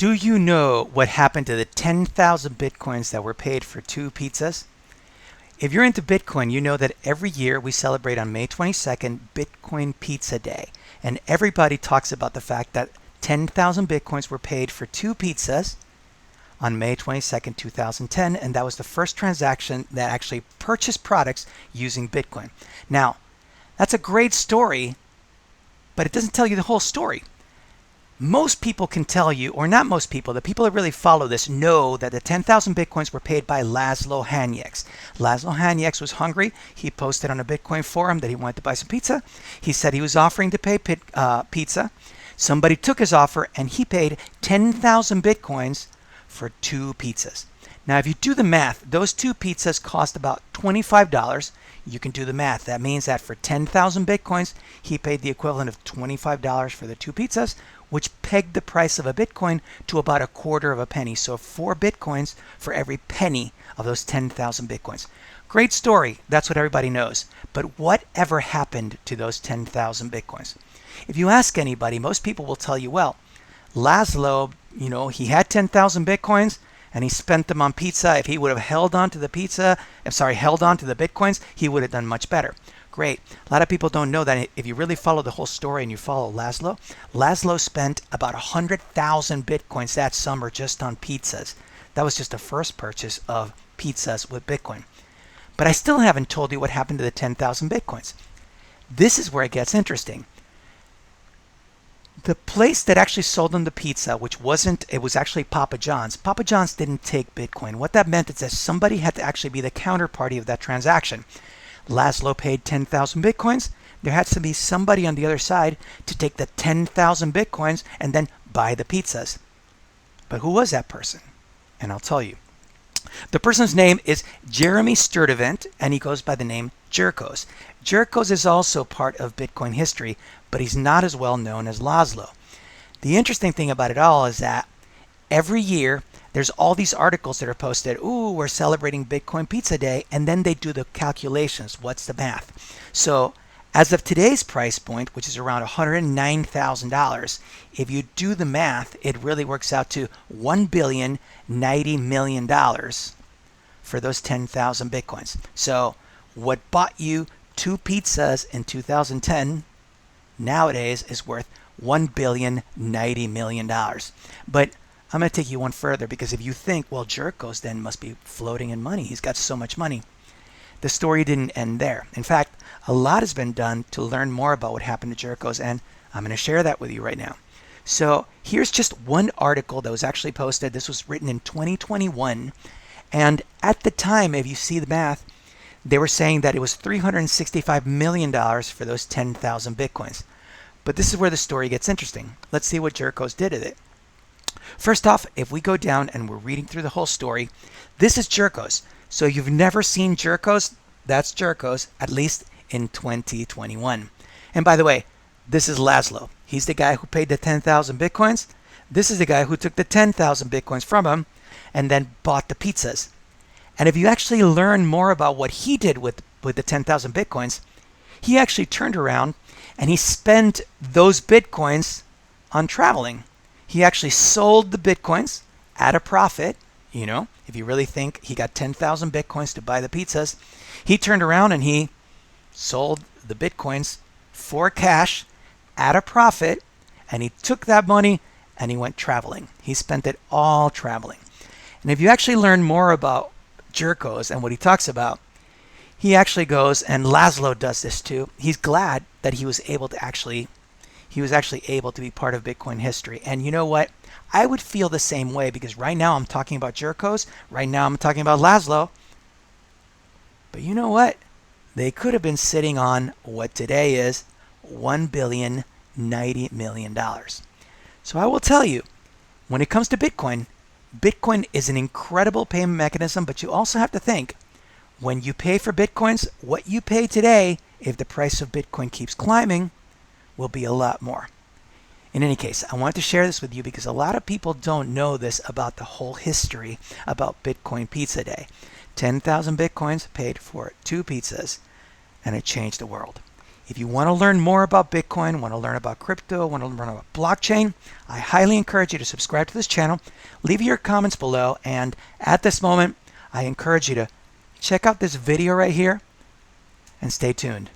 Do you know what happened to the 10,000 Bitcoins that were paid for 2 pizzas? If you're into Bitcoin, you know that every year we celebrate on May 22nd Bitcoin Pizza Day. And everybody talks about the fact that 10,000 Bitcoins were paid for 2 pizzas on May 22nd, 2010. And that was the first transaction that actually purchased products using Bitcoin. Now, that's a great story, but it doesn't tell you the whole story. Most people can tell you, or not most people, the people that really follow this know that the 10,000 Bitcoins were paid by Laszlo Hanyecz. Laszlo Hanyecz was hungry. He posted on a Bitcoin forum that he wanted to buy some pizza. He said he was offering to pay pizza. Somebody took his offer and he paid 10,000 Bitcoins for 2 pizzas. Now, if you do the math, those 2 pizzas cost about $25. You can do the math. That means that for 10,000 Bitcoins, he paid the equivalent of $25 for the 2 pizzas, which pegged the price of a Bitcoin to about a quarter of a penny. So 4 Bitcoins for every penny of those 10,000 Bitcoins. Great story. That's what everybody knows. But what ever happened to those 10,000 Bitcoins? If you ask anybody, most people will tell you, well, Laszlo, he had 10,000 Bitcoins and he spent them on pizza. If he would have held on to the Bitcoins, he would have done much better. Great. A lot of people don't know that if you really follow the whole story and you follow Laszlo spent about 100,000 Bitcoins that summer just on pizzas. That was just the first purchase of pizzas with Bitcoin. But I still haven't told you what happened to the 10,000 Bitcoins. This is where it gets interesting. The place that actually sold them the pizza, it was actually Papa John's. Papa John's didn't take Bitcoin. What that meant is that somebody had to actually be the counterparty of that transaction. Laszlo paid 10,000 Bitcoins. There had to be somebody on the other side to take the 10,000 Bitcoins and then buy the pizzas. But who was that person? And I'll tell you. The person's name is Jeremy Sturdivant, and he goes by the name Jerkos. Jerkos is also part of Bitcoin history, but he's not as well known as Laszlo. The interesting thing about it all is that every year there's all these articles that are posted, ooh, we're celebrating Bitcoin Pizza Day, and then they do the calculations. What's the math? So as of today's price point, which is around $109,000, if you do the math, it really works out to $1,090,000,000 for those 10,000 Bitcoins. So what bought you 2 pizzas in 2010 nowadays is worth $1,090,000,000. But I'm going to take you one further, because if you think, well, Jerkos then must be floating in money. He's got so much money. The story didn't end there. In fact, a lot has been done to learn more about what happened to Jerkos, and I'm going to share that with you right now. So here's just one article that was actually posted. This was written in 2021. And at the time, if you see the math, they were saying that it was $365 million for those 10,000 Bitcoins. But this is where the story gets interesting. Let's see what Jerkos did with it. First off, if we go down and we're reading through the whole story, this is Jerkos. So you've never seen Jerkos? That's Jerkos, at least in 2021. And by the way, this is Laszlo. He's the guy who paid the 10,000 Bitcoins. This is the guy who took the 10,000 Bitcoins from him and then bought the pizzas. And if you actually learn more about what he did with the 10,000 Bitcoins, he actually turned around and he spent those Bitcoins on traveling. He actually sold the Bitcoins at a profit. If you really think he got 10,000 Bitcoins to buy the pizzas, he turned around and he sold the Bitcoins for cash at a profit, and he took that money and he went traveling. He spent it all traveling. And if you actually learn more about Jerkos and what he talks about, he actually goes, and Laszlo does this too. He's glad that he was actually able to be part of Bitcoin history. And you know what? I would feel the same way, because right now I'm talking about Jerkos. Right now I'm talking about Laszlo. But you know what? They could have been sitting on what today is $1,090,000,000. So I will tell you, when it comes to Bitcoin, Bitcoin is an incredible payment mechanism, but you also have to think, when you pay for Bitcoins, what you pay today, if the price of Bitcoin keeps climbing, will be a lot more. In any case, I wanted to share this with you because a lot of people don't know this about the whole history about Bitcoin Pizza Day. 10,000 Bitcoins paid for 2 pizzas, and it changed the world. If you want to learn more about Bitcoin, want to learn about crypto, want to learn about blockchain, I highly encourage you to subscribe to this channel. Leave your comments below, and at this moment, I encourage you to check out this video right here and stay tuned.